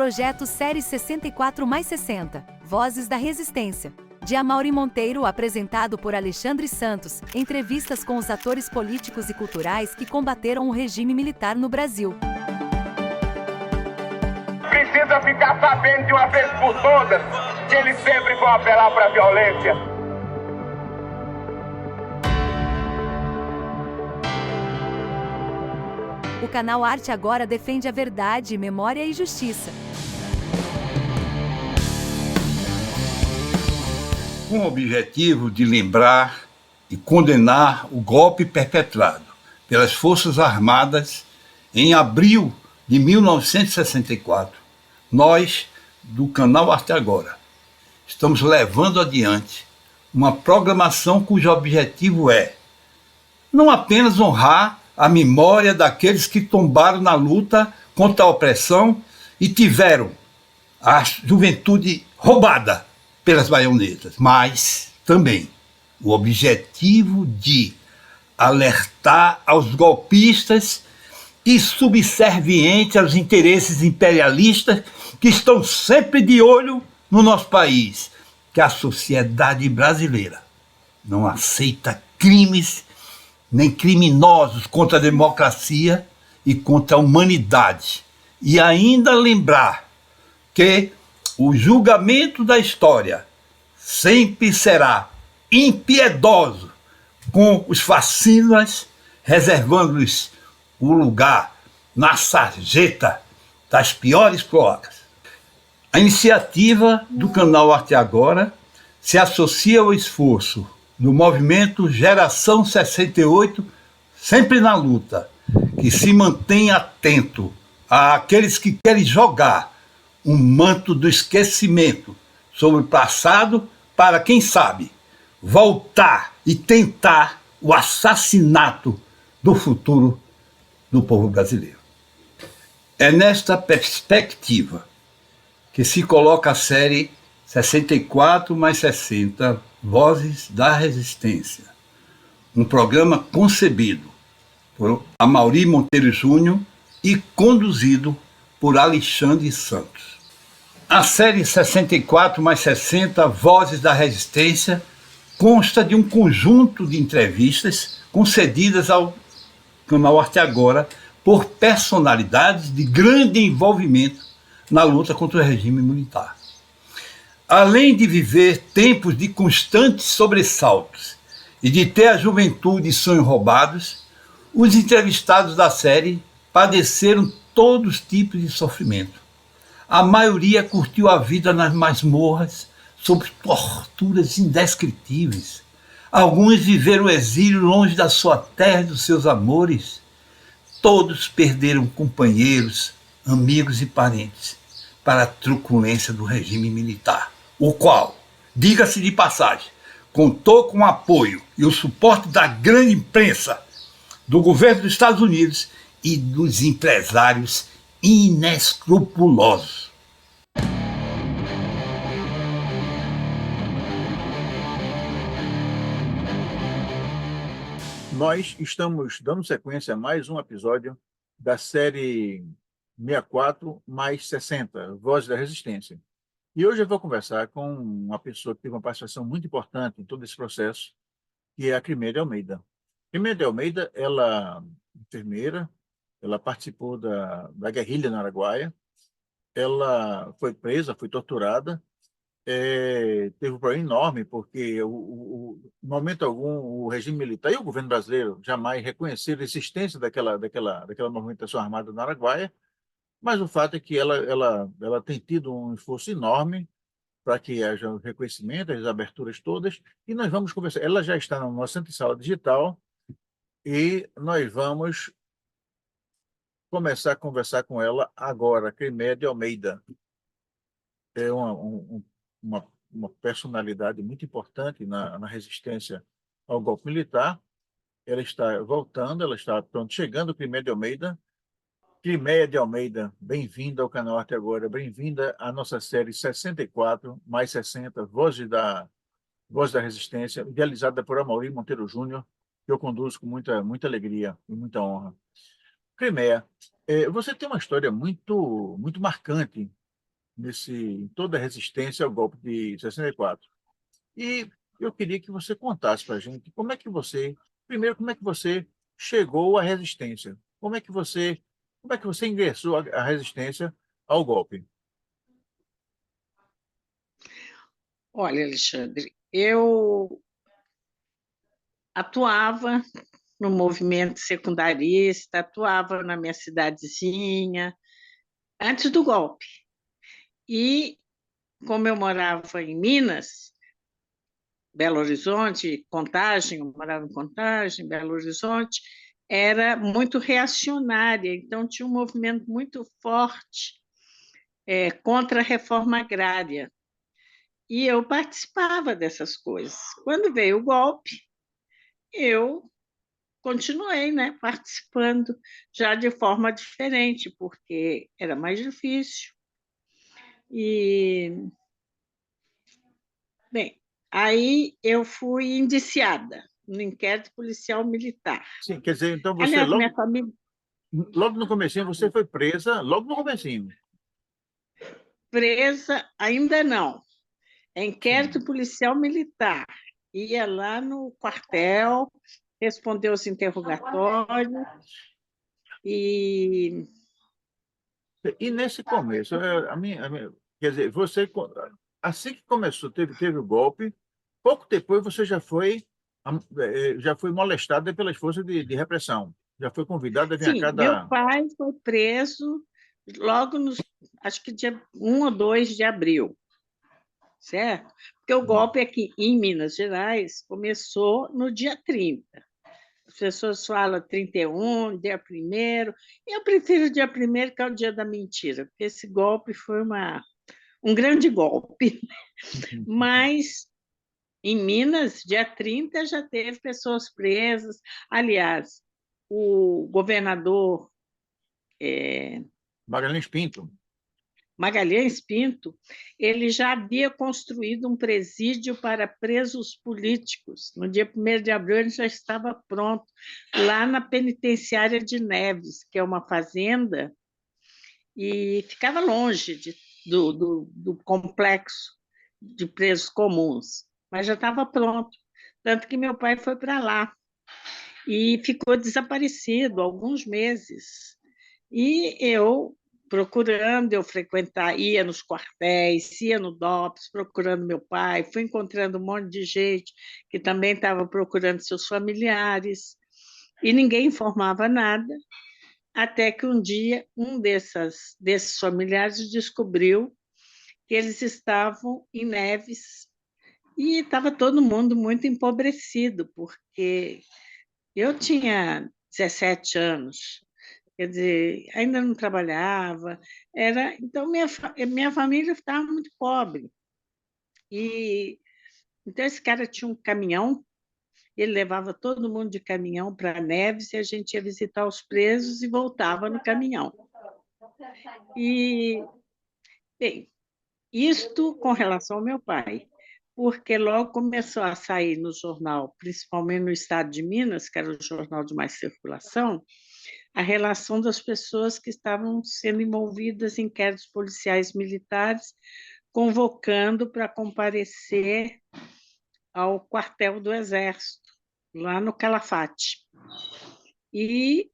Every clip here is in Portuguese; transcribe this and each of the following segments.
Projeto Série 64 mais 60, Vozes da Resistência. De Amaury Monteiro, apresentado por Alexandre Santos, entrevistas com os atores políticos e culturais que combateram o regime militar no Brasil. Precisa ficar sabendo de uma vez por todas que eles sempre vão apelar para a violência. O canal Arte Agora defende a verdade, memória e justiça. Com o objetivo de lembrar e condenar o golpe perpetrado pelas Forças Armadas em abril de 1964, nós, do canal Arte Agora, estamos levando adiante uma programação cujo objetivo é não apenas honrar a memória daqueles que tombaram na luta contra a opressão e tiveram a juventude roubada pelas baionetas, mas também o objetivo de alertar aos golpistas e subservientes aos interesses imperialistas que estão sempre de olho no nosso país, que a sociedade brasileira não aceita crimes nem criminosos contra a democracia e contra a humanidade. E ainda lembrar que o julgamento da história sempre será impiedoso com os fascistas, reservando-lhes o lugar na sarjeta das piores cloacas. A iniciativa do canal Arte Agora se associa ao esforço do movimento Geração 68, sempre na luta, que se mantém atento àqueles que querem jogar um manto do esquecimento sobre o passado para, quem sabe, voltar e tentar o assassinato do futuro do povo brasileiro. É nesta perspectiva que se coloca a série 64 mais 60, Vozes da Resistência, um programa concebido por Amaury Monteiro Júnior e conduzido por Alexandre Santos. A série 64 mais 60, Vozes da Resistência, consta de um conjunto de entrevistas concedidas ao canal Arte Agora por personalidades de grande envolvimento na luta contra o regime militar. Além de viver tempos de constantes sobressaltos e de ter a juventude e sonhos roubados, os entrevistados da série padeceram todos os tipos de sofrimento. A maioria curtiu a vida nas masmorras sob torturas indescritíveis. Alguns viveram o exílio longe da sua terra e dos seus amores. Todos perderam companheiros, amigos e parentes para a truculência do regime militar, o qual, diga-se de passagem, contou com o apoio e o suporte da grande imprensa, do governo dos Estados Unidos e dos empresários inescrupulosos. Nós estamos dando sequência a mais um episódio da série 64 mais 60, Vozes da Resistência. E hoje eu vou conversar com uma pessoa que teve uma participação muito importante em todo esse processo, que é a Crimeia de Almeida. Crimeia de Almeida, ela é enfermeira, ela participou da guerrilha no Araguaia, ela foi presa, foi torturada, teve um problema enorme, porque em momento algum o regime militar e o governo brasileiro jamais reconheceram a existência daquela movimentação armada no Araguaia, mas o fato é que ela tem tido um esforço enorme para que haja o reconhecimento, as aberturas todas, e nós vamos conversar. Ela já está na nossa antessala digital e nós vamos começar a conversar com ela agora. Crimeia de Almeida é uma personalidade muito importante na resistência ao golpe militar. Ela está voltando, ela está pronto, chegando, Crimeia de Almeida. Crimeia de Almeida, bem-vinda ao canal Arte Agora, bem-vinda à nossa série 64 mais 60, Voz da Resistência, idealizada por Amaury Monteiro Júnior, que eu conduzo com muita alegria e muita honra. Crimeia, você tem uma história muito marcante em toda a resistência ao golpe de 64. E eu queria que você contasse para a gente primeiro, como é que você chegou à resistência? Como é que você ingressou à resistência ao golpe? Olha, Alexandre, eu atuava no movimento secundarista, atuava na minha cidadezinha, antes do golpe. E, como eu morava em Minas, Belo Horizonte, Contagem, eu morava em Contagem, Belo Horizonte, era muito reacionária, então tinha um movimento muito forte contra a reforma agrária. E eu participava dessas coisas. Quando veio o golpe, eu continuei, né, participando, já de forma diferente, porque era mais difícil. E, bem, aí eu fui indiciada no inquérito policial militar. Sim, quer dizer, então você Aliás, minha família logo no comecinho você foi presa, logo no comecinho. presa, ainda não. É inquérito Sim. policial militar. Ia lá no quartel, respondeu os interrogatórios e E nesse começo, quer dizer, assim que começou, teve o golpe, pouco depois você já foi molestada pelas forças de repressão, já foi convidada a vir a sim, meu cada... pai foi preso logo nos, acho que dia 1 ou 2 de abril, certo? Porque o golpe aqui em Minas Gerais começou no dia 30. As pessoas falam 31, dia 1º. Eu prefiro o dia 1º, que é o dia da mentira, porque esse golpe foi um grande golpe. Mas em Minas, dia 30, já teve pessoas presas. Aliás, o governador Magalhães Pinto. Magalhães Pinto, ele já havia construído um presídio para presos políticos. No dia 1º de abril, ele já estava pronto, lá na penitenciária de Neves, que é uma fazenda, e ficava longe do complexo de presos comuns, mas já estava pronto. Tanto que meu pai foi para lá e ficou desaparecido alguns meses. E eu frequentar, ia nos quartéis, ia no DOPS, procurando meu pai, fui encontrando um monte de gente que também estava procurando seus familiares, e ninguém informava nada, até que um dia desses familiares descobriu que eles estavam em Neves, e estava todo mundo muito empobrecido, porque eu tinha 17 anos, quer dizer, ainda não trabalhava, então minha família estava muito pobre. E então esse cara tinha um caminhão, ele levava todo mundo de caminhão para Neves e a gente ia visitar os presos e voltava no caminhão. E, bem, isto com relação ao meu pai, porque logo começou a sair no jornal, principalmente no estado de Minas, que era o jornal de mais circulação, a relação das pessoas que estavam sendo envolvidas em inquéritos policiais militares, convocando para comparecer ao quartel do Exército, lá no Calafate. E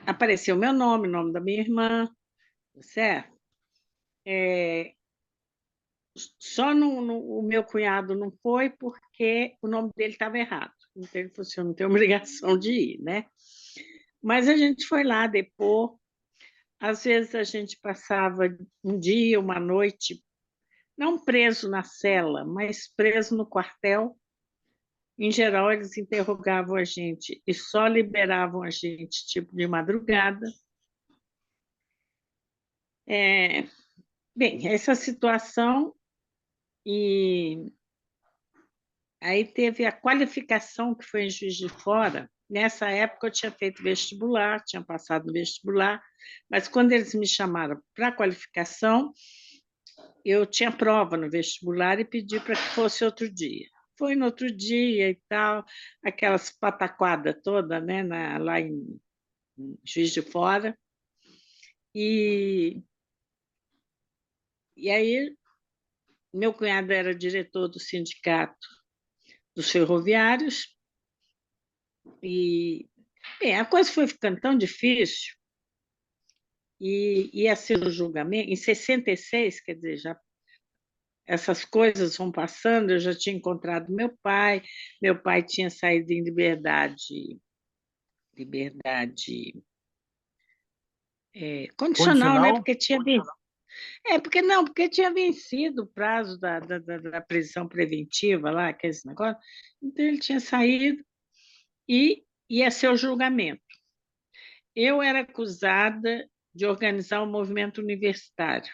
apareceu meu nome, o nome da minha irmã, certo? Só o meu cunhado não foi porque o nome dele estava errado. Então ele falou assim, eu não tenho obrigação de ir, né? Mas a gente foi lá depor. Às vezes a gente passava um dia, uma noite, não preso na cela, mas preso no quartel. Em geral, eles interrogavam a gente e só liberavam a gente tipo de madrugada. Bem, essa situação, e aí teve a qualificação que foi em Juiz de Fora. Nessa época eu tinha feito vestibular, tinha passado no vestibular, mas quando eles me chamaram para a qualificação, eu tinha prova no vestibular e pedi para que fosse outro dia. Foi no outro dia e tal, aquelas pataquadas toda, né, lá em Juiz de Fora. E, E aí, meu cunhado era diretor do sindicato dos ferroviários, e bem, a coisa foi ficando tão difícil, e ia ser o julgamento, em 66, quer dizer, já essas coisas vão passando, eu já tinha encontrado meu pai tinha saído em liberdade condicional, né? Condicional? Porque tinha vencido. Porque não, porque tinha vencido o prazo da prisão preventiva lá, aquele negócio. Então ele tinha saído e ia ser o julgamento. Eu era acusada de organizar o movimento universitário.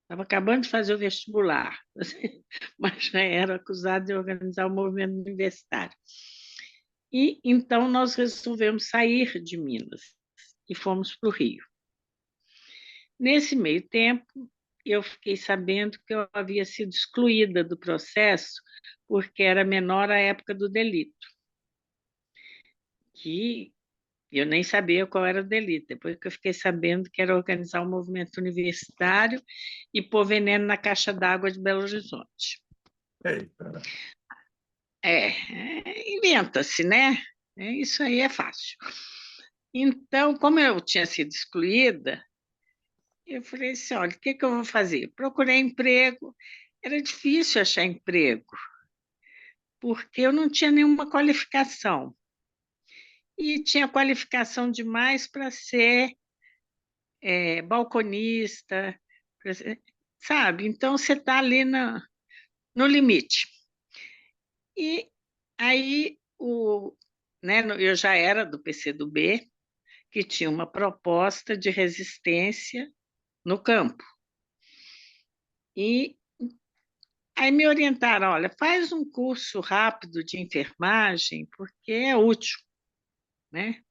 Estava acabando de fazer o vestibular, mas já era acusada de organizar o movimento universitário. E então nós resolvemos sair de Minas e fomos para o Rio. Nesse meio tempo, eu fiquei sabendo que eu havia sido excluída do processo porque era menor à época do delito, que eu nem sabia qual era o delito. Depois que eu fiquei sabendo que era organizar um movimento universitário e pôr veneno na caixa d'água de Belo Horizonte. Eita. Inventa-se, né? Isso aí é fácil. Então, como eu tinha sido excluída, eu falei assim, olha, o que eu vou fazer? Procurei emprego, era difícil achar emprego, porque eu não tinha nenhuma qualificação. E tinha qualificação demais para ser balconista, sabe? Então, você está ali no limite. E aí, eu já era do PCdoB, que tinha uma proposta de resistência no campo. E aí me orientaram, olha, faz um curso rápido de enfermagem, porque é útil, né?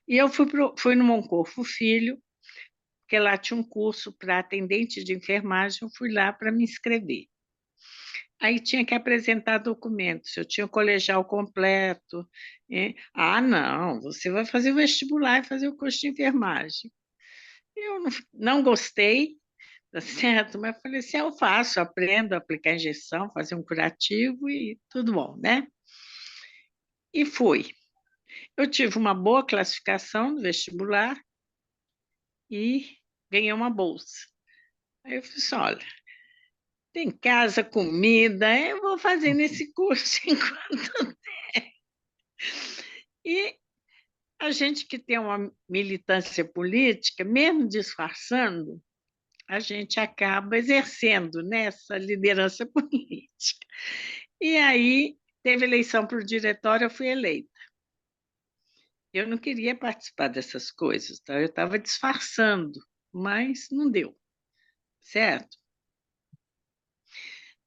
E eu fui no Moncorvo Filho, porque lá tinha um curso para atendente de enfermagem, eu fui lá para me inscrever. Aí tinha que apresentar documentos, eu tinha o colegial completo. Ah, não, você vai fazer o vestibular e fazer o curso de enfermagem. Eu não gostei, tá certo? Mas falei assim, eu faço, aprendo a aplicar injeção, fazer um curativo e tudo bom, né? E fui. Eu tive uma boa classificação no vestibular e ganhei uma bolsa. Aí eu falei assim, olha, tem casa, comida, eu vou fazer nesse curso enquanto... E a gente que tem uma militância política, mesmo disfarçando, a gente acaba exercendo, né, essa liderança política. E aí teve eleição para o diretório, eu fui eleita. Eu não queria participar dessas coisas, tá? Eu estava disfarçando, mas não deu, certo?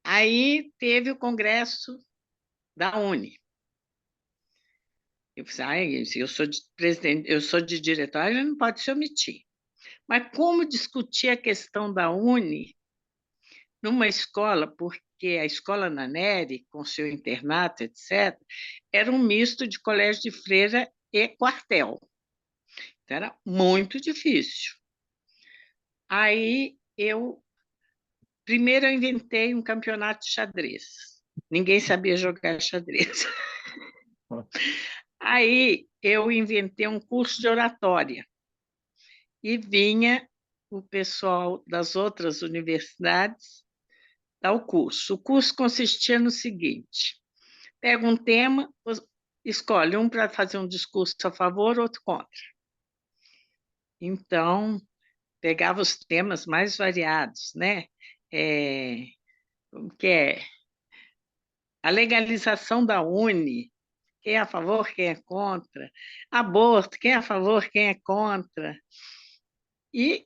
Aí teve o congresso da Uni. Eu falei, eu sou de presidente, eu sou de diretório, não pode se omitir. Mas como discutir a questão da Uni numa escola, porque a escola na Neri, com seu internato, etc., era um misto de colégio de freira e quartel. Então, era muito difícil. Aí, primeiro eu inventei um campeonato de xadrez. Ninguém sabia jogar xadrez. Aí, eu inventei um curso de oratória. E vinha o pessoal das outras universidades dar o curso. O curso consistia no seguinte: pega um tema, escolhe um para fazer um discurso a favor, outro contra. Então, pegava os temas mais variados, né? Como que é? A legalização da Uni, quem é a favor, quem é contra. Aborto, quem é a favor, quem é contra. E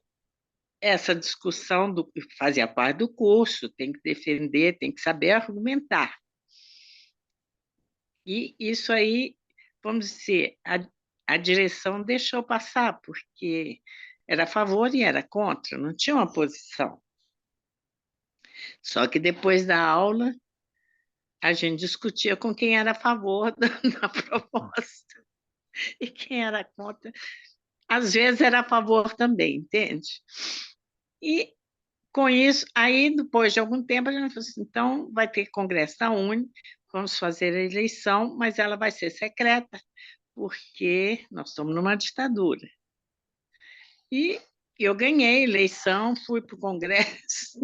essa discussão fazia parte do curso, tem que defender, tem que saber argumentar. E isso aí, vamos dizer, a direção deixou passar, porque era a favor e era contra, não tinha uma posição. Só que depois da aula, a gente discutia com quem era a favor da proposta e quem era contra. Às vezes era a favor também, entende? E Com isso, aí, depois de algum tempo, a gente falou assim, então vai ter congresso da UNE, vamos fazer a eleição, mas ela vai ser secreta, porque nós estamos numa ditadura. E eu ganhei a eleição, fui para o congresso.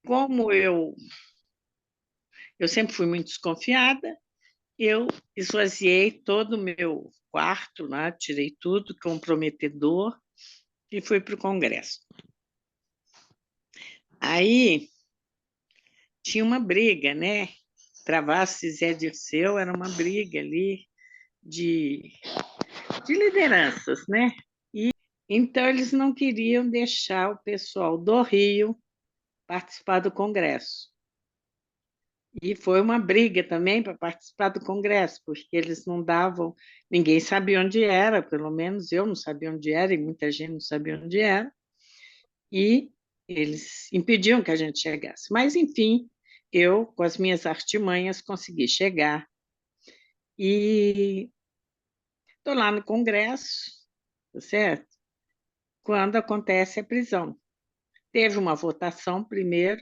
Como eu sempre fui muito desconfiada, eu esvaziei todo o meu quarto, né? Tirei tudo comprometedor e fui para o congresso. Aí tinha uma briga, né? Travassos e Zé Dirceu, era uma briga ali de lideranças, né? E então eles não queriam deixar o pessoal do Rio participar do congresso. E foi uma briga também para participar do congresso, porque eles não davam, ninguém sabia onde era, pelo menos eu não sabia onde era, e muita gente não sabia onde era, e eles impediam que a gente chegasse. Mas, enfim, eu, com as minhas artimanhas, consegui chegar. E estou lá no congresso, tá certo? Quando acontece a prisão. Teve uma votação primeiro,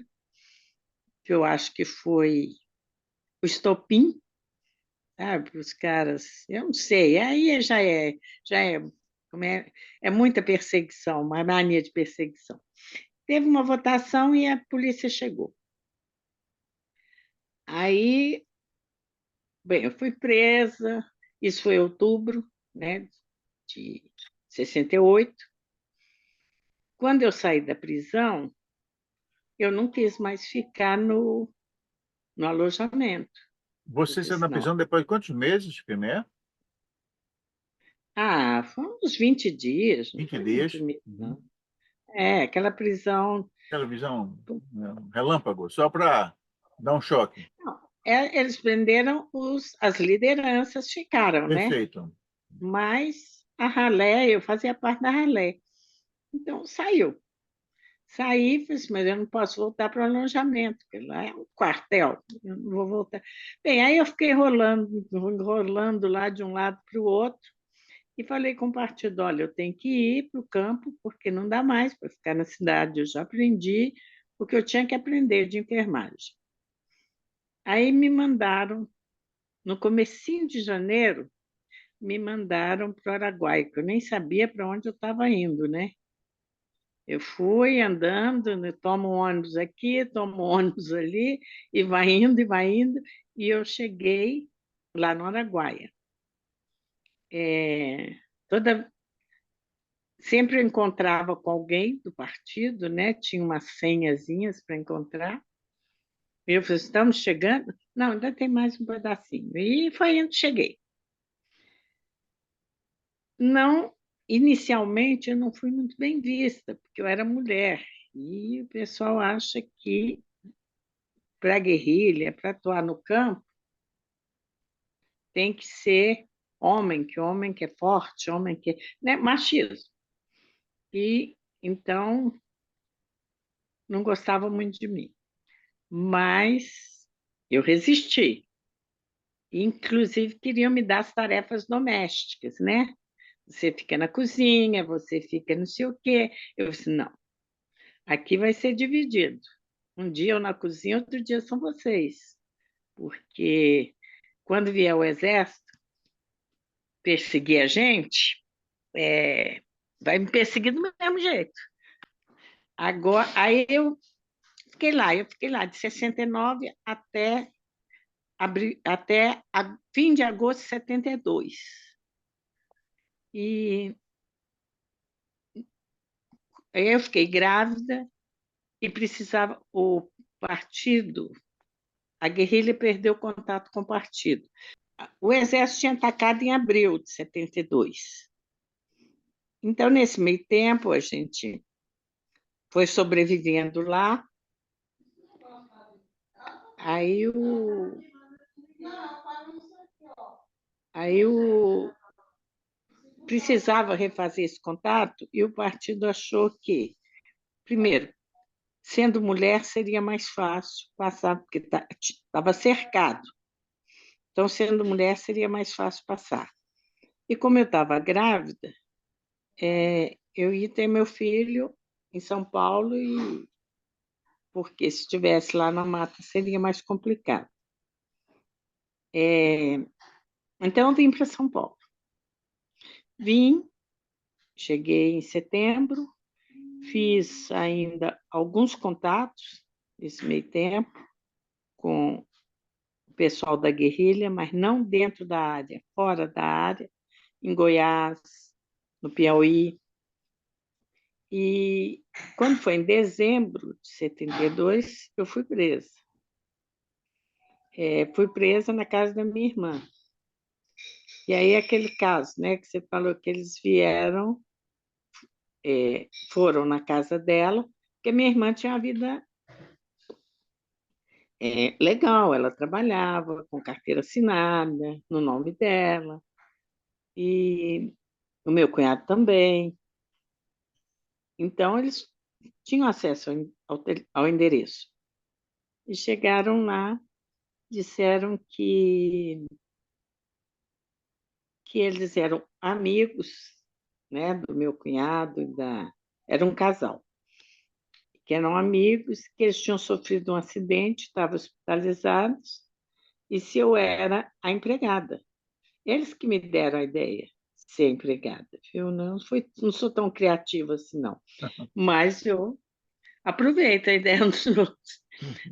que eu acho que foi o estopim, sabe, os caras, eu não sei, aí já é, como é muita perseguição, uma mania de perseguição. Teve uma votação e a polícia chegou. Aí, bem, eu fui presa, isso foi em outubro, né, de 68. Quando eu saí da prisão, eu não quis mais ficar no alojamento. Eu Você saiu disse, da não. prisão depois de quantos meses, Crimé? Ah, foram uns 20 dias, não 20 foi muito dias. mesmo, Uhum. não. É, aquela prisão. Televisão, relâmpago, só para dar um choque. Não, eles prenderam as lideranças, ficaram, né? Perfeito. Mas a ralé, eu fazia parte da ralé. Então, saiu. Saí, falei assim, mas eu não posso voltar para o alojamento, porque lá é um quartel, eu não vou voltar. Bem, aí eu fiquei rolando lá de um lado para o outro, e falei com o partido, olha, eu tenho que ir para o campo, porque não dá mais para ficar na cidade, eu já aprendi o que eu tinha que aprender de enfermagem. Aí me mandaram, no comecinho de janeiro, me mandaram para o Araguaia, que eu nem sabia para onde eu estava indo, né? Eu fui andando, né, tomo um ônibus aqui, tomo um ônibus ali, e vai indo, e eu cheguei lá no Araguaia. É, toda, sempre eu encontrava com alguém do partido, né? Tinha umas senhazinhas para encontrar. Eu falei, estamos chegando? Não, ainda tem mais um pedacinho. E foi indo, cheguei. Não, inicialmente eu não fui muito bem vista, porque eu era mulher. E o pessoal acha que para a guerrilha, para atuar no campo, tem que ser homem que é forte, homem que é, né? Machismo. E então não gostava muito de mim. Mas eu resisti. Inclusive, queriam me dar as tarefas domésticas, né? Você fica na cozinha, você fica não sei o quê. Eu disse, não, aqui vai ser dividido. Um dia eu na cozinha, outro dia são vocês. Porque quando vier o exército perseguir a gente, vai me perseguir do mesmo jeito. Agora, aí eu fiquei lá de 69 até fim de agosto de 72. E aí eu fiquei grávida e precisava, o partido, a guerrilha perdeu contato com o partido. O exército tinha atacado em abril de 72. Então, nesse meio tempo, a gente foi sobrevivendo lá. Aí eu precisava refazer esse contato e o partido achou que, primeiro, sendo mulher seria mais fácil passar, porque estava cercado. Então, sendo mulher, seria mais fácil passar. E como eu estava grávida, eu ia ter meu filho em São Paulo, porque se estivesse lá na mata seria mais complicado. Então, eu vim para São Paulo. Cheguei em setembro, fiz ainda alguns contatos nesse meio tempo com o pessoal da guerrilha, mas não dentro da área, fora da área, em Goiás, no Piauí. E quando foi em dezembro de 72, eu fui presa. Fui presa na casa da minha irmã. E aí aquele caso, né, que você falou que eles vieram, foram na casa dela, porque minha irmã tinha uma vida legal, ela trabalhava com carteira assinada, no nome dela, e o meu cunhado também. Então, eles tinham acesso ao endereço. E chegaram lá, disseram que eles eram amigos, né, do meu cunhado, era um casal, que eram amigos, que eles tinham sofrido um acidente, estavam hospitalizados, e se eu era a empregada. Eles que me deram a ideia de ser empregada, viu? Não sou tão criativa assim, não. Mas eu aproveito a ideia dos outros.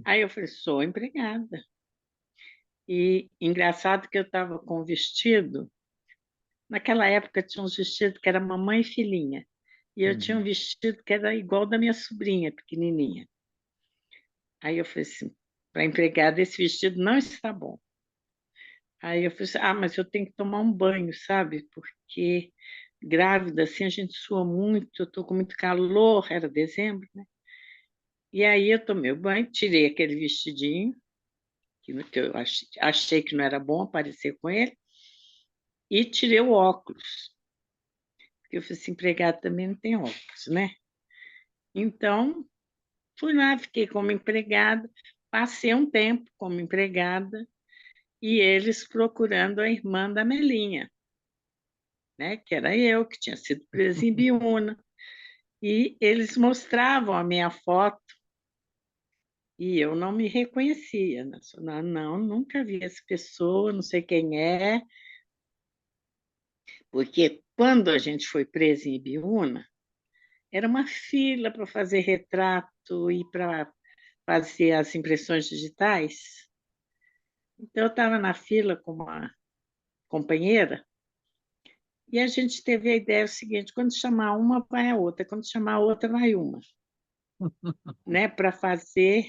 Aí eu falei, sou empregada. E engraçado que eu estava com um vestido. Naquela época tinha uns vestidos que era mamãe e filhinha. E eu tinha um vestido que era igual da minha sobrinha, pequenininha. Aí eu falei assim, para empregada, esse vestido não está bom. Aí eu falei assim, mas eu tenho que tomar um banho, sabe? Porque grávida, assim, a gente sua muito, eu estou com muito calor, era dezembro, né? E aí eu tomei o banho, tirei aquele vestidinho, que eu achei que não era bom aparecer com ele, e tirei o óculos. Porque eu falei assim, empregada também não tem óculos, né? Então, fui lá, fiquei como empregada, passei um tempo como empregada, e eles procurando a irmã da Melinha, né? Que era eu, que tinha sido presa em Biúna. E eles mostravam a minha foto e eu não me reconhecia. Né? Não, nunca vi essa pessoa, não sei quem é. Porque quando a gente foi presa em Ibiúna, era uma fila para fazer retrato e para fazer as impressões digitais. Então, eu estava na fila com uma companheira e a gente teve a ideia seguinte: quando chamar uma, vai a outra, quando chamar a outra, vai uma. Né? Para fazer.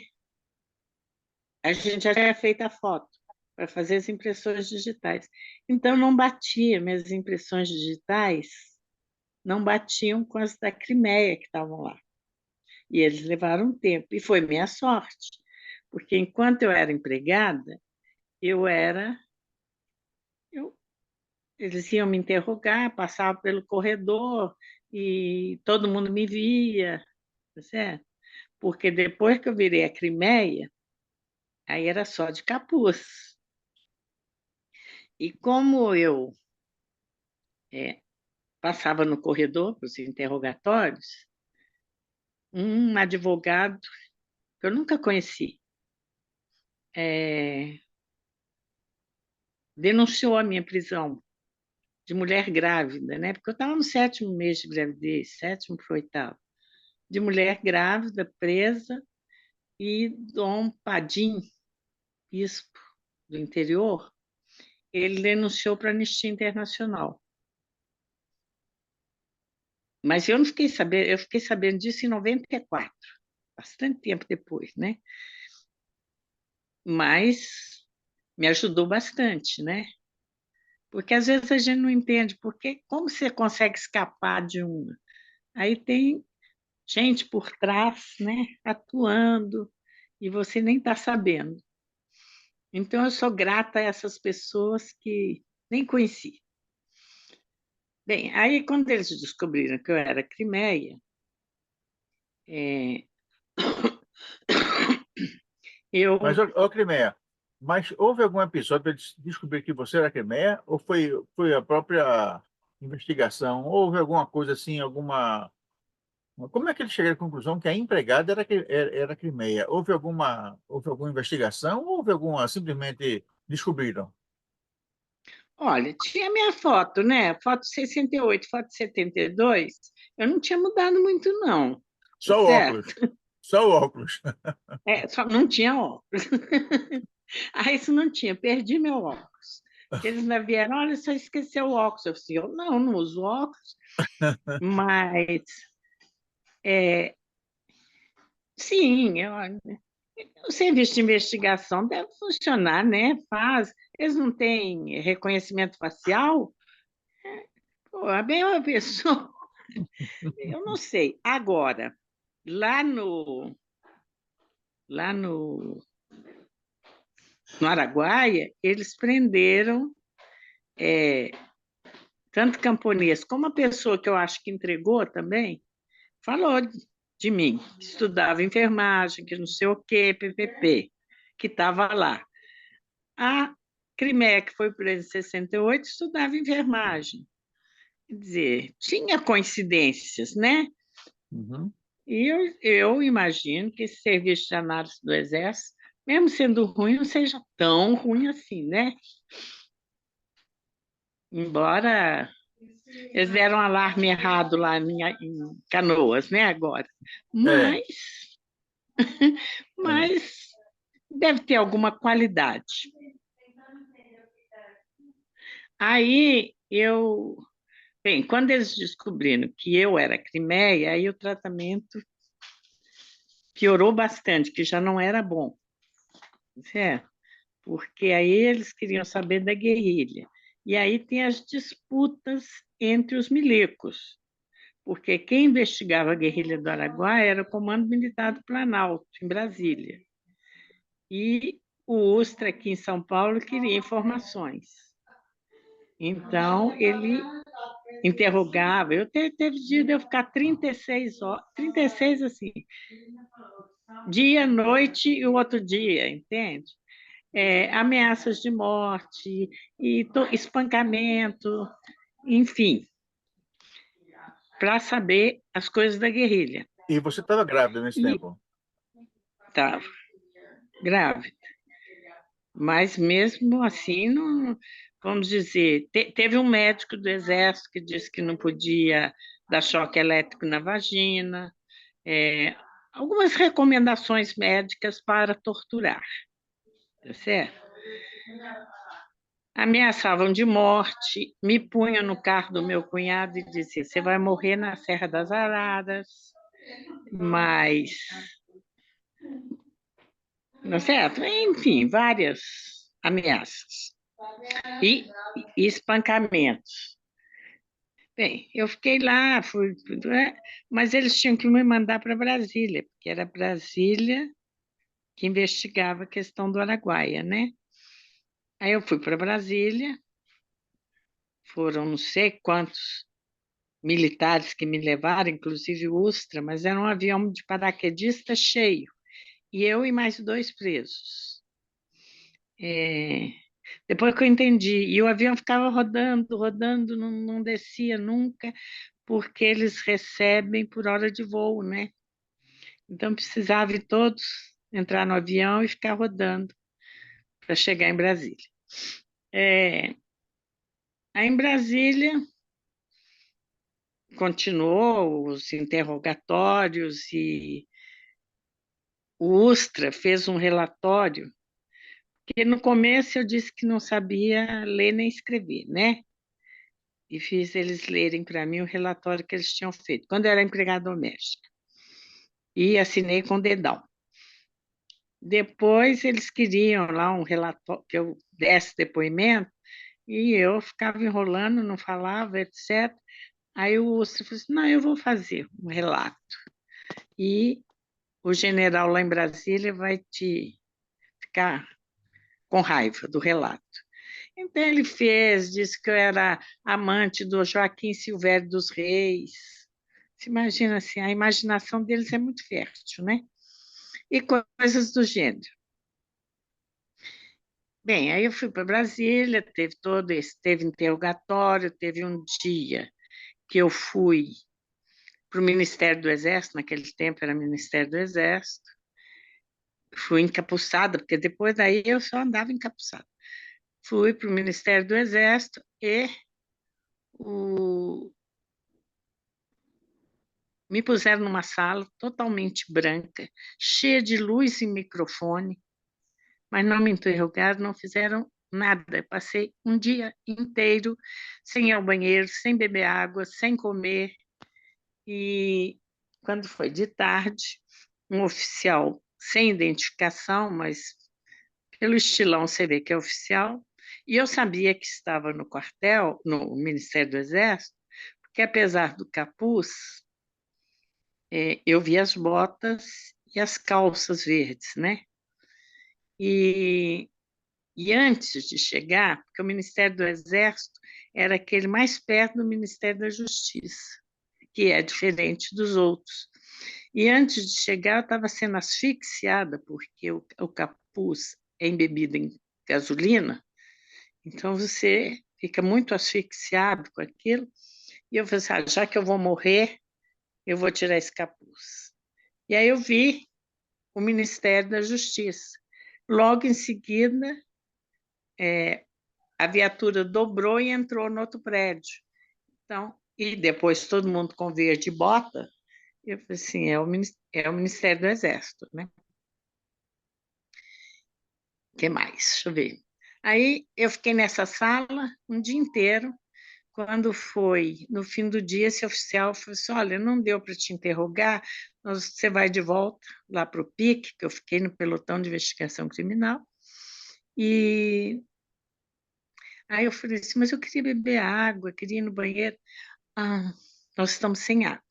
A gente já tinha feito a foto para fazer as impressões digitais. Então, não batia, minhas impressões digitais não batiam com as da Crimeia que estavam lá. E eles levaram um tempo. E foi minha sorte, porque enquanto eu era empregada, eles iam me interrogar, passava pelo corredor e todo mundo me via, tá certo? Porque depois que eu virei a Crimeia, aí era só de capuz. E como eu passava no corredor para os interrogatórios, um advogado que eu nunca conheci denunciou a minha prisão de mulher grávida, né? Porque eu estava no 7º mês de gravidez, 7º para o 8º, de mulher grávida, presa, e Dom Padim, bispo do interior, ele denunciou para a Anistia Internacional. Mas eu não fiquei sabendo, eu fiquei sabendo disso em 94, bastante tempo depois, né? Mas me ajudou bastante, né? Porque às vezes a gente não entende como você consegue escapar de uma. Aí tem gente por trás, né, atuando, e você nem está sabendo. Então, eu sou grata a essas pessoas que nem conheci. Bem, aí quando eles descobriram que eu era Crimeia, Mas, eu ó, Crimeia, mas houve algum episódio para descobrir que você era Crimeia? Ou foi a própria investigação? Houve alguma coisa assim, alguma Como é que ele chegou à conclusão que a empregada era Crimeia? Houve alguma investigação ou houve alguma, simplesmente descobriram? Olha, tinha minha foto, né? Foto 68, foto 72. Eu não tinha mudado muito, não, tá Só o óculos. certo? Só o óculos. Só não tinha óculos. Ah, isso não tinha, perdi meu óculos. Porque eles ainda vieram, olha, você esqueceu o óculos. Eu disse, eu não uso óculos, mas sim, o serviço de investigação deve funcionar, né? Faz. Eles não têm reconhecimento facial? Pô, a mesma pessoa, eu não sei. Agora, lá no, lá no Araguaia, eles prenderam tanto camponês como a pessoa que eu acho que entregou também, falou de mim, que estudava enfermagem, que não sei o quê, PPP, que estava lá. A Crimeia, que foi presa em 68, estudava enfermagem. Quer dizer, tinha coincidências, né? Uhum. E eu imagino que esse serviço de análise do Exército, mesmo sendo ruim, não seja tão ruim assim, né? Embora eles deram um alarme errado lá em Canoas, né, agora. É, Mas, é. mas deve ter alguma qualidade. Aí bem, quando eles descobriram que eu era Crimeia, aí o tratamento piorou bastante, que já não era bom, certo? Porque aí eles queriam saber da guerrilha. E aí tem as disputas entre os milicos, porque quem investigava a guerrilha do Araguaia era o Comando Militar do Planalto, em Brasília. E o USTRA, aqui em São Paulo, queria informações. Então, ele interrogava. Teve dia de eu ficar 36 horas, 36 assim, dia, noite e o outro dia, entende? Ameaças de morte, espancamento, enfim, para saber as coisas da guerrilha. E você estava grávida nesse E tempo? estava grave. Mas mesmo assim, não, vamos dizer, teve um médico do Exército que disse que não podia dar choque elétrico na vagina, é, algumas recomendações médicas para torturar, tá certo? Ameaçavam de morte, me punham no carro do meu cunhado e diziam: você vai morrer na Serra das Araras, mas, não é certo? Enfim, várias ameaças e, e espancamentos. Bem, eu fiquei lá, mas eles tinham que me mandar para Brasília, porque era Brasília que investigava a questão do Araguaia, né? Aí eu fui para Brasília, foram não sei quantos militares que me levaram, inclusive o Ustra, mas era um avião de paraquedista cheio, e eu e mais dois presos. É, Depois que eu entendi, e o avião ficava rodando, rodando, não descia nunca, porque eles recebem por hora de voo, né? Então precisava ir todos entrar no avião e ficar rodando para chegar em Brasília. É, Aí em Brasília continuou os interrogatórios e o Ustra fez um relatório que no começo eu disse que não sabia ler nem escrever, né? E fiz eles lerem para mim o relatório que eles tinham feito, quando eu era empregada doméstica. E assinei com o dedão. Depois eles queriam lá um relatório, que eu desse depoimento, e eu ficava enrolando, não falava, etc. Aí o Ustra falou assim, não, eu vou fazer um relato. E o general lá em Brasília vai te ficar com raiva do relato. Então ele fez, disse que eu era amante do Joaquim Silvério dos Reis. Você imagina assim, a imaginação deles é muito fértil, né? E coisas do gênero. Bem, aí eu fui para Brasília, teve interrogatório, teve um dia que eu fui para o Ministério do Exército, naquele tempo era Ministério do Exército. Fui encapuçada, porque depois daí eu só andava encapuçada. Fui para o Ministério do Exército e me puseram numa sala totalmente branca, cheia de luz e microfone, mas não me interrogaram, não fizeram nada. Passei um dia inteiro sem ir ao banheiro, sem beber água, sem comer. E quando foi de tarde, um oficial sem identificação, mas pelo estilão você vê que é oficial, e eu sabia que estava no quartel, no Ministério do Exército, porque apesar do capuz, eu vi as botas e as calças verdes, né? E, e antes de chegar, porque o Ministério do Exército era aquele mais perto do Ministério da Justiça, que é diferente dos outros. E antes de chegar, eu estava sendo asfixiada, porque o capuz é embebido em gasolina, então você fica muito asfixiado com aquilo. E eu falei assim, já que eu vou morrer, eu vou tirar esse capuz. E aí eu vi o Ministério da Justiça. Logo em seguida, a viatura dobrou e entrou no outro prédio. Então, e depois todo mundo com verde e bota, eu falei assim, é o Ministério do Exército, né? O que mais? Deixa eu ver. Aí eu fiquei nessa sala um dia inteiro. Quando foi no fim do dia, esse oficial falou assim, olha, não deu para te interrogar, você vai de volta lá para o PIC, que eu fiquei no pelotão de investigação criminal. E aí eu falei assim, mas eu queria beber água, queria ir no banheiro. Ah, nós estamos sem água.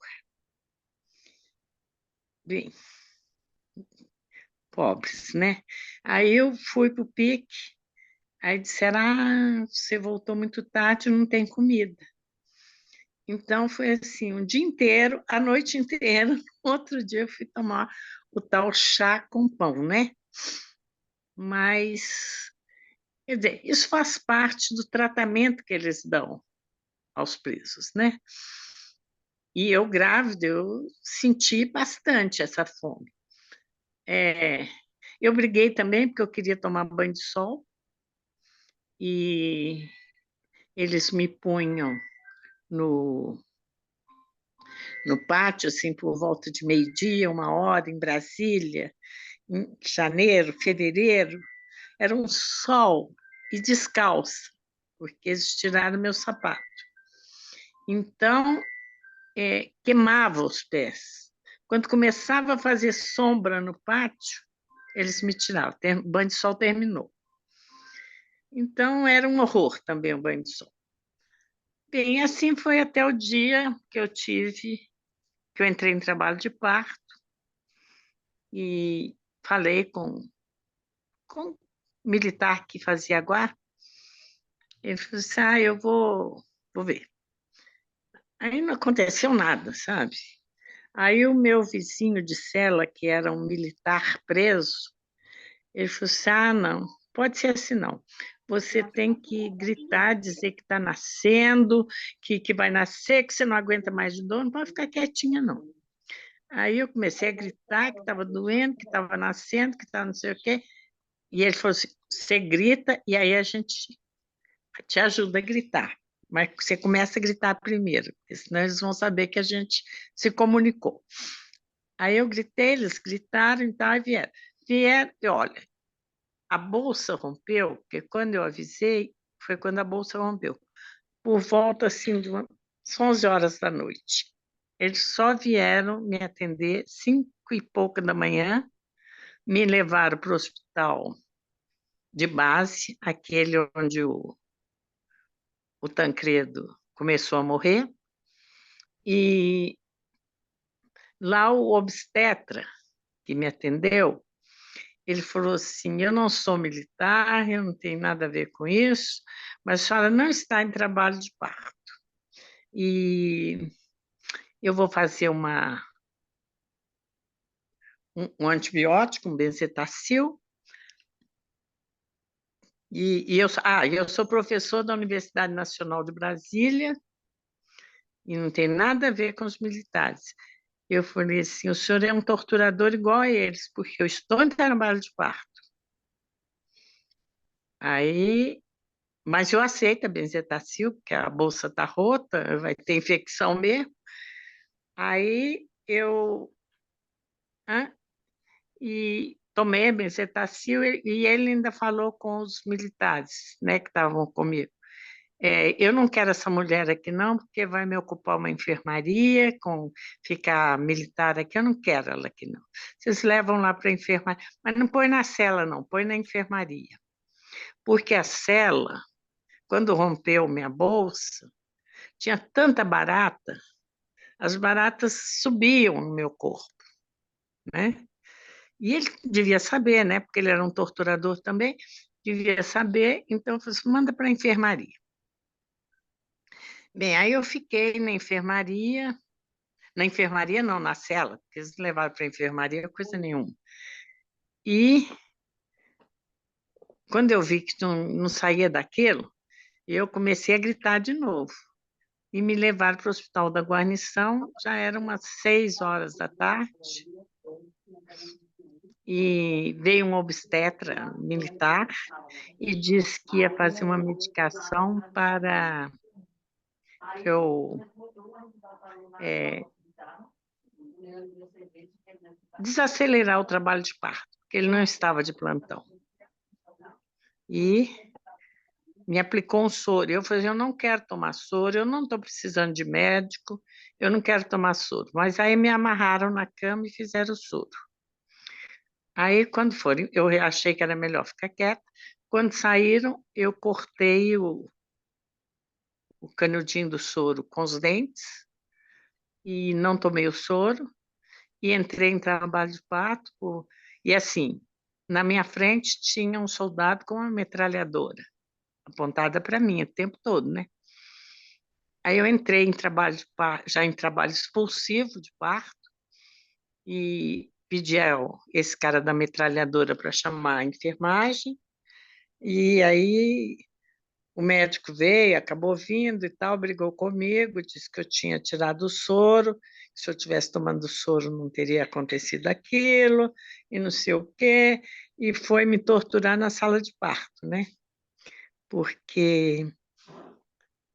Bem, pobres, né? Aí eu fui para o PIC, aí disseram, você voltou muito tarde, não tem comida. Então, foi assim, um dia inteiro, a noite inteira. No outro dia, eu fui tomar o tal chá com pão, né? Mas, quer dizer, isso faz parte do tratamento que eles dão aos presos, né? E eu, grávida, eu senti bastante essa fome. Eu briguei também, porque eu queria tomar banho de sol, e eles me punham no pátio, assim, por volta de meio-dia, 1 hora, em Brasília, em janeiro, fevereiro, era um sol e descalça, porque eles tiraram meu sapato. Então, queimava os pés. Quando começava a fazer sombra no pátio, eles me tiravam. O banho de sol terminou. Então, era um horror também o banho de sol. Bem, assim foi até o dia que eu entrei em trabalho de parto e falei com o militar que fazia a guarda. Ele falou assim, eu vou ver. Aí não aconteceu nada, sabe? Aí o meu vizinho de cela, que era um militar preso, ele falou assim, não, pode ser assim não. Você tem que gritar, dizer que está nascendo, que vai nascer, que você não aguenta mais de dor, não pode ficar quietinha, não. Aí eu comecei a gritar que estava doendo, que estava nascendo, que estava não sei o quê. E ele falou assim, você grita e aí a gente te ajuda a gritar. Mas você começa a gritar primeiro, porque senão eles vão saber que a gente se comunicou. Aí eu gritei, eles gritaram e tal, e vieram. Vieram, e olha, a bolsa rompeu, porque quando eu avisei, foi quando a bolsa rompeu. Por volta, assim, de 11 horas da noite. Eles só vieram me atender 5 e pouca da manhã, me levaram para o hospital de base, aquele onde o Tancredo começou a morrer, e lá o obstetra que me atendeu, ele falou assim, eu não sou militar, eu não tenho nada a ver com isso, mas a senhora não está em trabalho de parto. E eu vou fazer um antibiótico, um benzetacil, e eu sou professor da Universidade Nacional de Brasília, e não tem nada a ver com os militares. Eu falei assim, o senhor é um torturador igual a eles, porque eu estou em trabalho de parto. Aí, mas eu aceito a benzetacil, porque a bolsa está rota, vai ter infecção mesmo. Aí eu e tomei a benzetacil e ele ainda falou com os militares, né, que estavam comigo. Eu não quero essa mulher aqui não, porque vai me ocupar uma enfermaria, com ficar militar aqui, eu não quero ela aqui não. Vocês levam lá para a enfermaria, mas não põe na cela não, põe na enfermaria. Porque a cela, quando rompeu minha bolsa, tinha tanta barata, as baratas subiam no meu corpo, né? E ele devia saber, né? Porque ele era um torturador também, devia saber, então eu falei assim, manda para a enfermaria. Bem, aí eu fiquei na enfermaria não, na cela, porque eles levaram para a enfermaria, coisa nenhuma. E quando eu vi que não saía daquilo, eu comecei a gritar de novo. E me levaram para o hospital da guarnição, já era umas 6 horas da tarde, e veio um obstetra militar e disse que ia fazer uma medicação para eu desacelerar o trabalho de parto, porque ele não estava de plantão. E me aplicou um soro. Eu falei, eu não quero tomar soro, eu não estou precisando de médico, eu não quero tomar soro. Mas aí me amarraram na cama e fizeram o soro. Aí, quando foram, eu achei que era melhor ficar quieta. Quando saíram, eu cortei o canudinho do soro com os dentes e não tomei o soro e entrei em trabalho de parto. E assim, na minha frente tinha um soldado com uma metralhadora apontada para mim o tempo todo, né? Aí eu entrei em trabalho de parto, já em trabalho expulsivo de parto e pedi a esse cara da metralhadora para chamar a enfermagem. E aí o médico veio, acabou vindo e tal, brigou comigo, disse que eu tinha tirado o soro, que se eu tivesse tomando o soro não teria acontecido aquilo, e não sei o quê, e foi me torturar na sala de parto, né? Porque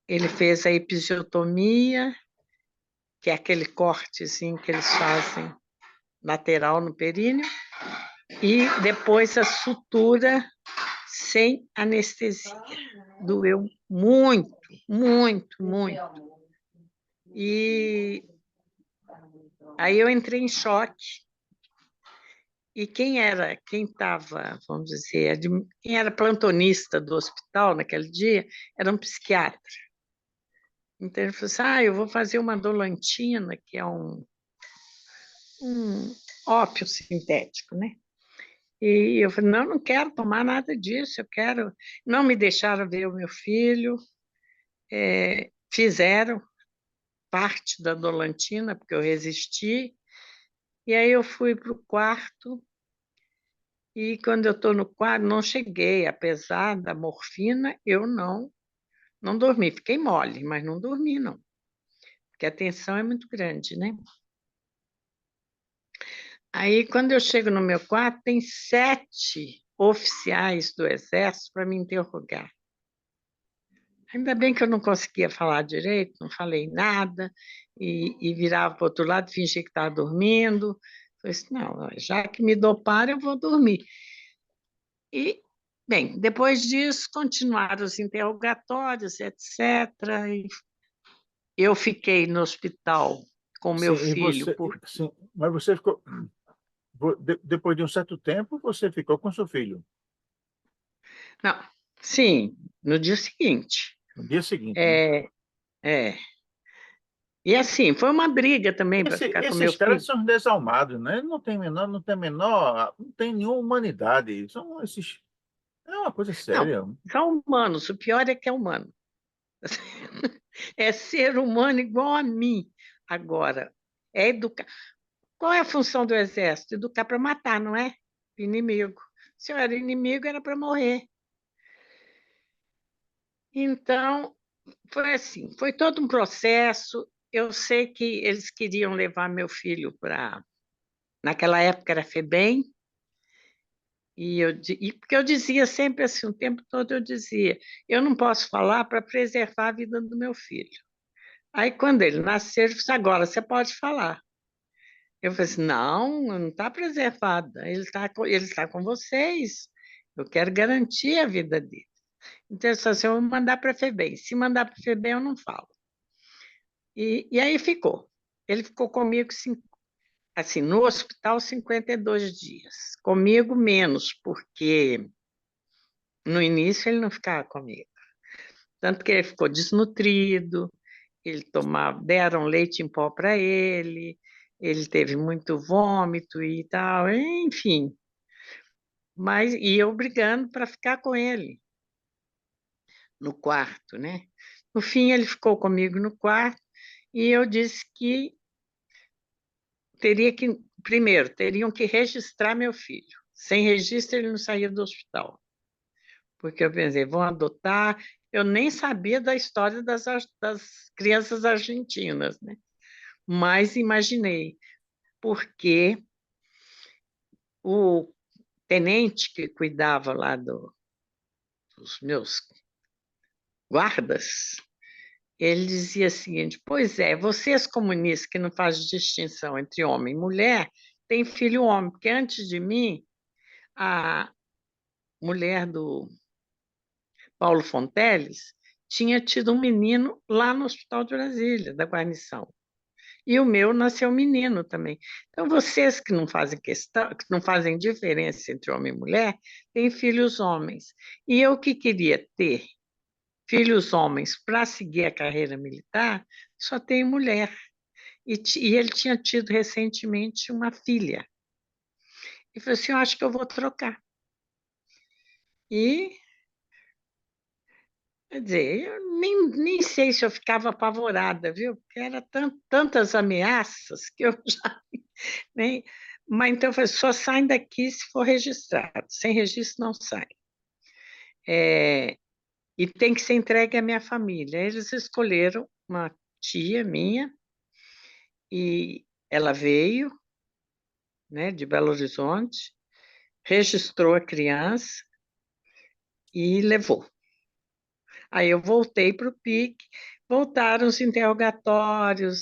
ele fez a episiotomia, que é aquele cortezinho que eles fazem lateral no períneo, e depois a sutura sem anestesia. Doeu muito, muito, muito. E aí eu entrei em choque. E quem estava, vamos dizer, quem era plantonista do hospital naquele dia, era um psiquiatra. Então ele falou assim, eu vou fazer uma dolantina, que é um ópio sintético, né? E eu falei, não quero tomar nada disso, eu quero... Não me deixaram ver o meu filho, fizeram parte da dolantina, porque eu resisti, e aí eu fui para o quarto, e quando eu estou no quarto, não cheguei, apesar da morfina, eu não dormi, fiquei mole, mas não dormi, não, porque a tensão é muito grande, né? Aí, quando eu chego no meu quarto, tem 7 oficiais do Exército para me interrogar. Ainda bem que eu não conseguia falar direito, não falei nada, e virava para o outro lado, fingia que estava dormindo. Falei assim, não, já que me doparam, eu vou dormir. E, bem, depois disso, continuaram os interrogatórios, etc. E eu fiquei no hospital com Sim, meu filho. sim, mas você ficou. Depois de um certo tempo, você ficou com seu filho. Não, sim, no dia seguinte. No dia seguinte, né? É, é. E assim, foi uma briga também para ficar com meu Esses caras filho. são desalmados, né? Não tem nenhuma humanidade. É uma coisa Não, séria. são humanos, o pior é que é humano. É ser humano igual a mim. Agora, é educar. Qual é a função do exército? Educar para matar, não é? Inimigo. Se eu era inimigo, era para morrer. Então, foi assim, foi todo um processo. eu sei que eles queriam levar meu filho para... Naquela época era FEBEM, e porque eu dizia sempre assim, o tempo todo eu dizia, eu não posso falar para preservar a vida do meu filho. Aí, quando ele nascer, ele disse, agora você pode falar. Eu falei assim, não está preservada, ele tá com vocês, eu quero garantir a vida dele. Então, eu disse assim, eu vou mandar para a FEBEM, se mandar para a FEBEM eu não falo. E aí ficou. Ele ficou comigo, assim, no hospital, 52 dias. Comigo, menos, porque no início ele não ficava comigo. Tanto que ele ficou desnutrido, deram leite em pó para ele teve muito vômito e tal, enfim. Mas, e eu brigando para ficar com ele no quarto, né? No fim, ele ficou comigo no quarto e eu disse que primeiro, teriam que registrar meu filho. Sem registro, ele não saía do hospital. Porque eu pensei, vão adotar. Eu nem sabia da história das crianças argentinas, né? Mas imaginei, porque o tenente que cuidava lá dos meus guardas, ele dizia o seguinte: pois é, vocês comunistas que não fazem distinção entre homem e mulher, têm filho homem, porque antes de mim, a mulher do Paulo Fonteles tinha tido um menino lá no Hospital de Brasília, da guarnição. E o meu nasceu menino também. Então, vocês que não fazem questão, que não fazem diferença entre homem e mulher, têm filhos homens. E eu que queria ter filhos homens para seguir a carreira militar, só tenho mulher. E ele tinha tido recentemente uma filha. E falei assim, eu acho que eu vou trocar. E, quer dizer, eu nem sei se eu ficava apavorada, viu? Porque eram tantas ameaças que eu já nem... Mas então eu falei, só saem daqui se for registrado. Sem registro não sai. E tem que ser entregue à minha família. Eles escolheram uma tia minha e ela veio, né, de Belo Horizonte, registrou a criança e levou. Aí eu voltei para o PIC, voltaram os interrogatórios,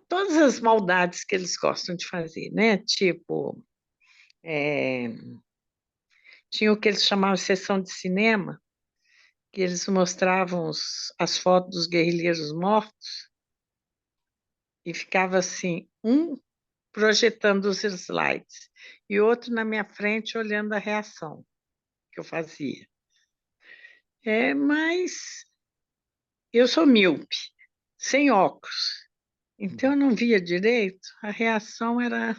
todas as maldades que eles gostam de fazer, né? Tipo, tinha o que eles chamavam de sessão de cinema, que eles mostravam as fotos dos guerrilheiros mortos e ficava assim, um projetando os slides e outro na minha frente olhando a reação que eu fazia. Mas eu sou míope, sem óculos, então eu não via direito, a reação era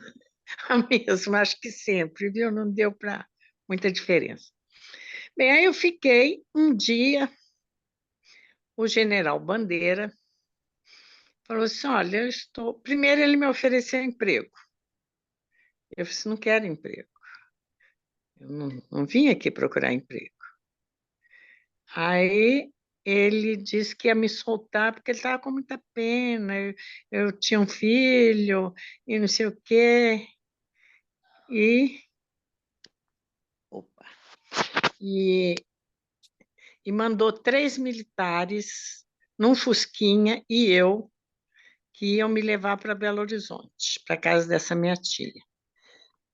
a mesma, acho que sempre, viu? Não deu para muita diferença. Bem, aí eu fiquei um dia, o general Bandeira falou assim, olha, eu estou... Primeiro ele me ofereceu emprego. Eu disse, não quero emprego. Eu não vim aqui procurar emprego. Aí ele disse que ia me soltar porque ele estava com muita pena, eu tinha um filho e não sei o quê. Opa, e mandou 3 militares num Fusquinha e eu, que iam me levar para Belo Horizonte, para casa dessa minha tia.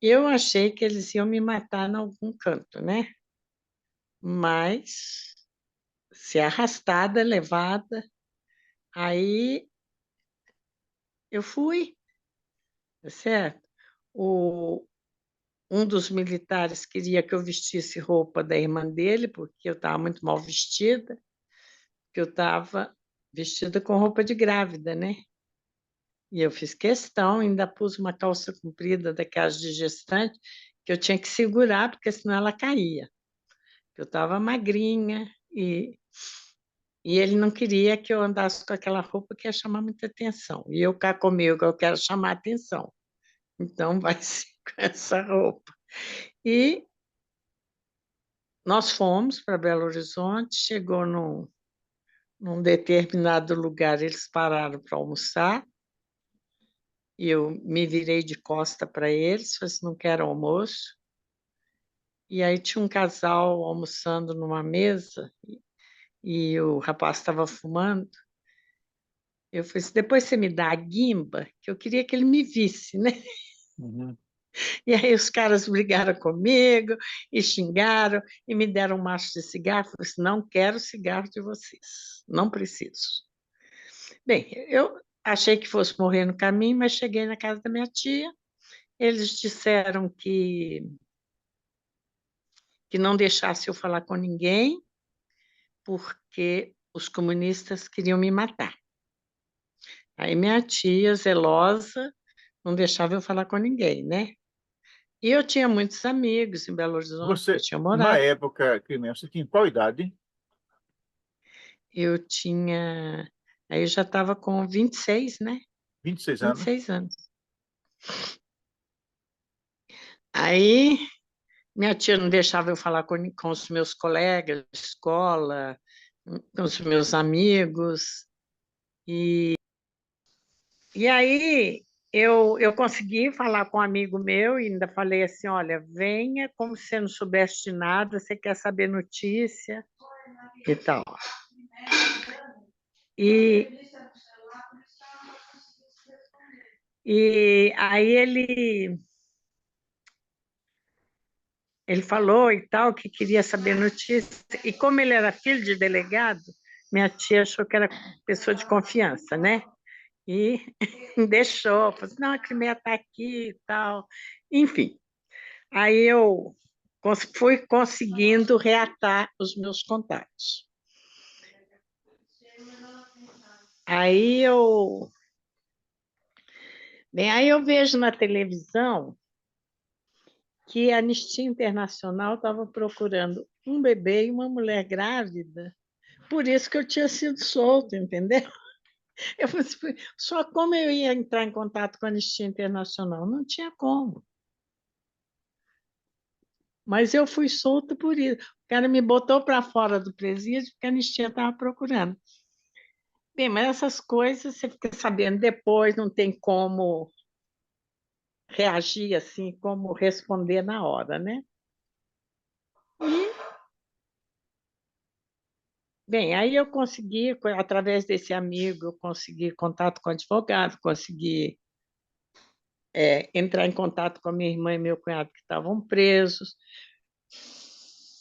Eu achei que eles iam me matar em algum canto, né? Mas, se arrastada, levada, aí eu fui, tá certo? Um dos militares queria que eu vestisse roupa da irmã dele, porque eu estava muito mal vestida, porque eu estava vestida com roupa de grávida, né? E eu fiz questão, ainda pus uma calça comprida daquelas de gestante, que eu tinha que segurar, porque senão ela caía. Eu estava magrinha e ele não queria que eu andasse com aquela roupa que ia chamar muita atenção. E eu cá comigo, eu quero chamar atenção. Então, vai ser com essa roupa. E nós fomos para Belo Horizonte, chegou num determinado lugar, eles pararam para almoçar, e eu me virei de costa para eles, falei assim, não quero almoço. E aí tinha um casal almoçando numa mesa, e o rapaz estava fumando. Eu falei assim, depois você me dá a guimba, que eu queria que ele me visse, né? Uhum. E aí os caras brigaram comigo e xingaram e me deram um maço de cigarro. Eu falei assim, não quero cigarro de vocês, não preciso. Bem, eu achei que fosse morrer no caminho, mas cheguei na casa da minha tia. Eles disseram que não deixasse eu falar com ninguém, porque os comunistas queriam me matar. Aí minha tia, zelosa, não deixava eu falar com ninguém, né? E eu tinha muitos amigos em Belo Horizonte, que eu Você, tinha na morado. época, Crimea, você tinha qual idade? Eu tinha. Aí eu já estava com 26, né? 26 vinte e anos. seis anos. Aí minha tia não deixava eu falar com os meus colegas de escola, com os meus amigos. E aí eu consegui falar com um amigo meu e ainda falei assim: olha, venha como se você não soubesse de nada, você quer saber notícia e tal. E, e aí ele falou e tal, que queria saber notícia. E como ele era filho de delegado, minha tia achou que era pessoa de confiança, né? E deixou, falou assim, não, a Crimeia está aqui e tal. Enfim, aí eu fui conseguindo reatar os meus contatos. Aí aí eu vejo na televisão que a Anistia Internacional estava procurando um bebê e uma mulher grávida. Por isso que eu tinha sido solto, entendeu? Eu falei assim, só como eu ia entrar em contato com a Anistia Internacional? Não tinha como. Mas eu fui solta por isso. O cara me botou para fora do presídio porque a Anistia estava procurando. Bem, mas essas coisas você fica sabendo depois, não tem como reagir assim, como responder na hora, né? Bem, aí eu consegui, através desse amigo, eu consegui contato com o advogado, consegui entrar em contato com a minha irmã e meu cunhado que estavam presos.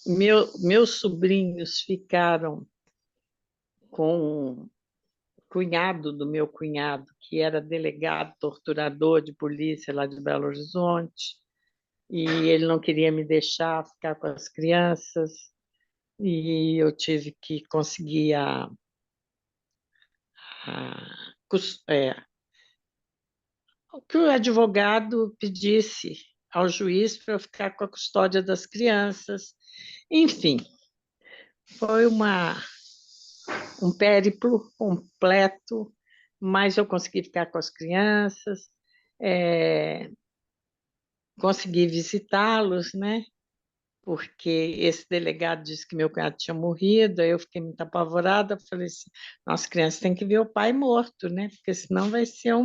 Meus sobrinhos ficaram com o cunhado do meu cunhado, que era delegado, torturador de polícia lá de Belo Horizonte, e ele não queria me deixar ficar com as crianças, e eu tive que conseguir que o advogado pedisse ao juiz para eu ficar com a custódia das crianças. Enfim, foi um périplo completo, mas eu consegui ficar com as crianças, é, consegui visitá-los, né? Porque esse delegado disse que meu cunhado tinha morrido, aí eu fiquei muito apavorada, falei assim, nossa, criança tem que ver o pai morto, né? Porque senão vai ser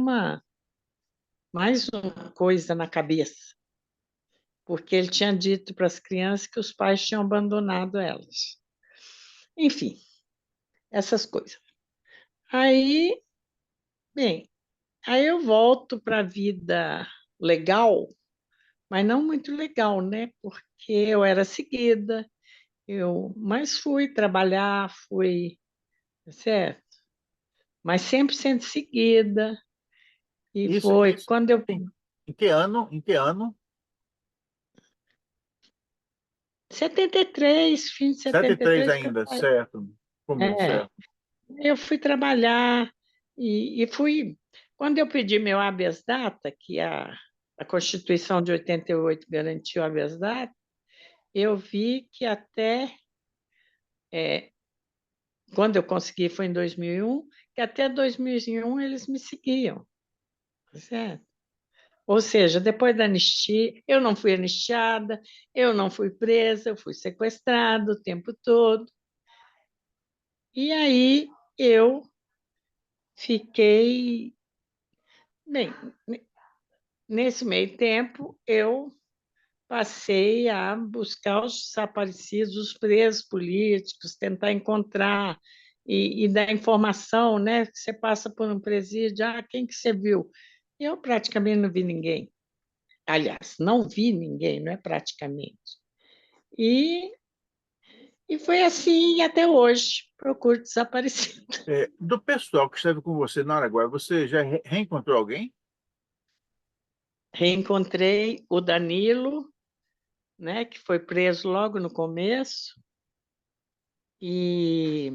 mais uma coisa na cabeça. Porque ele tinha dito para as crianças que os pais tinham abandonado elas. Enfim, essas coisas. Aí, bem, aí eu volto para a vida legal, mas não muito legal, né? Porque eu era seguida, mas fui trabalhar, certo? Mas sempre sendo seguida, e foi Isso quando eu. em que ano? Em que ano? 73, fim de 73 73, que eu, ainda, certo. Comum, é, certo. eu fui trabalhar e fui. Quando eu pedi meu habeas data, que a Constituição de 88 garantiu o habeas data, eu vi que é, quando eu consegui foi em 2001, que até 2001 eles me seguiam, certo? Ou seja, depois da anistia, eu não fui anistiada, eu não fui presa, eu fui sequestrada o tempo todo. E aí eu fiquei... Bem, nesse meio tempo, eu passei a buscar os desaparecidos, os presos políticos, tentar encontrar e dar informação, né? Você passa por um presídio, quem que você viu? Eu praticamente não vi ninguém. Aliás, não vi ninguém, não é praticamente. E, e foi assim até hoje, procuro desaparecido. Do pessoal que esteve com você na Araguaia, você já reencontrou alguém? Reencontrei o Danilo, né, que foi preso logo no começo, e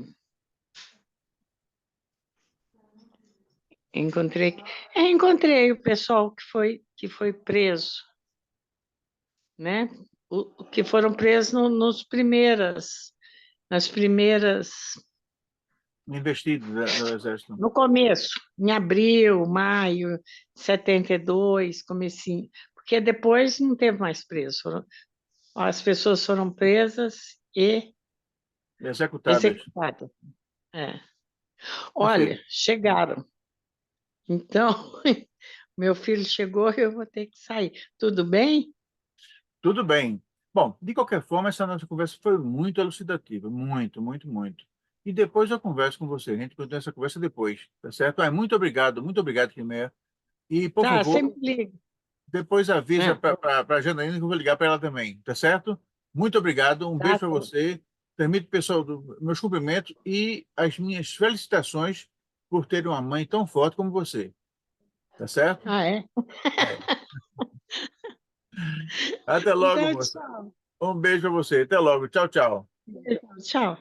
encontrei o pessoal que foi preso, né? Que foram presos nas primeiras, Investido no Exército. no começo, em abril, maio de 72, comecinho, porque depois não teve mais preso. As pessoas foram presas e Executadas. executadas. É. Perfeito. Olha, chegaram. Então, meu filho chegou e eu vou ter que sair. Tudo bem? Tudo bem. Bom, de qualquer forma, essa nossa conversa foi muito elucidativa, muito, muito, muito. E depois eu converso com você, a gente continua essa conversa depois, tá certo? Muito obrigado, Quimé. E, por Tá, favor, sempre liga. depois avisa É, para a Janaína que eu vou ligar para ela também, tá certo? Muito obrigado, um beijo tá, para você. Permite, pessoal, meus cumprimentos e as minhas felicitações por ter uma mãe tão forte como você, tá certo? é? É. Até logo, Então, moça. tchau. Um beijo para você. Até logo. Tchau, tchau. Tchau.